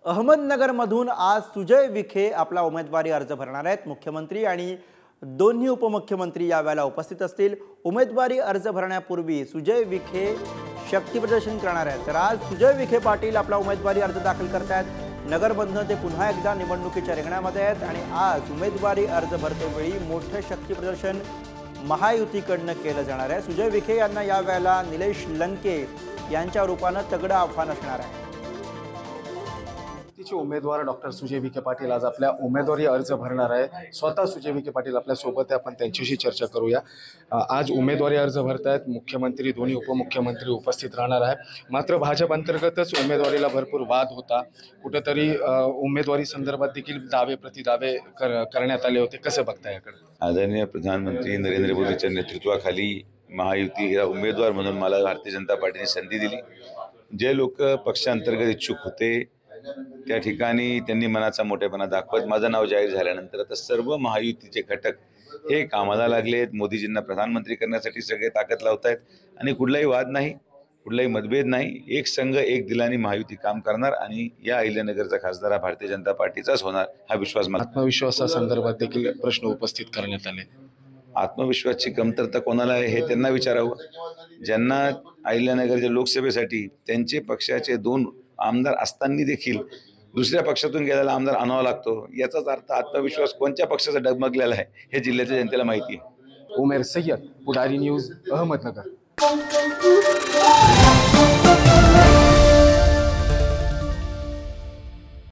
अहमदनगरमधून आज सुजय विखे आपला उमेदवारी अर्ज भरणार आहेत। मुख्यमंत्री आणि दोन्ही उपमुख्यमंत्री यावेळेला उपस्थित असतील। उमेदवारी अर्ज भरण्यापूर्वी सुजय विखे शक्ती प्रदर्शन करणार आहेत। तर आज सुजय विखे पाटील आपला उमेदवारी अर्ज दाखल करतात। नगरमधून ते पुन्हा एकदा निवडणुकीच्या रिंगणामध्ये आहेत आणि आज उमेदवारी अर्ज भरतेवेळी मोठे शक्ती प्रदर्शन महायुतीकडून केलं जाणार आहे। सुजय विखे यांना यावेळेला निलेश लंके यांच्या रूपाने तगडं आव्हान असणार आहे। उमेदवार डॉक्टर सुजय विखे पाटील आज आपल्या उमेदवारी अर्ज भरणार आहे। स्वतः सुजय विखे पाटील आपल्या सोबत आहे, आपण त्यांच्याशी चर्चा करूया। आज उमेदवारी अर्ज भरतायत, मुख्यमंत्री दोन्ही उपमुख्यमंत्री उपस्थित राहणार आहे। मात्र भाजप अंतर्गतच उमेदवारीला भरपूर वाद होता, कुठेतरी उमेदवारी संदर्भात देखील दावे प्रतिदावे करण्यात आले होते। कसं बघताय याकडे? आदरणीय प्रधानमंत्री नरेंद्र मोदींच्या नेतृत्वाखाली महायुतीला उमेदवार म्हणून मला भारतीय जनता पार्टीने संधी दिली। जे लोक पक्षांतर्गत इच्छुक होते त्या ठिकाणी त्यांनी मनाचा मोठेपणा दाखवत माझं नाव जाहीर झाल्यानंतर आता सर्व महायुतीचे घटक हे कामाला लागलेत। मोदीजींना प्रधानमंत्री करण्यासाठी सगळे ताकद लावत आहेत आणि कुठलाही वाद नाही, कुठलाही मतभेद नाही। एक संघ एक दिलाने महायुती काम करणार आणि या अहिल्यानगरचा खासदार हा भारतीय जनता पार्टीचाच होणार हा विश्वास मला। आत्मविश्वासासंदर्भात देखील प्रश्न उपस्थित करण्यात आले। आत्मविश्वासाची कमतरता कोणाला आहे हे त्यांना विचारावं। ज्यांना अहिल्यानगरच्या लोकसभेसाठी त्यांचे पक्षाचे 2 आमदार असताना देखील दुसऱ्या पक्षातून गेलेला आमदार आणावा लागतो, याचाच अर्थ आत्मविश्वास कोणत्या पक्षाचा डगमगलेला आहे हे जिल्ह्याच्या जनतेला माहिती आहे। उमेर सय्यद, पुढारी न्यूज, अहमदनगर।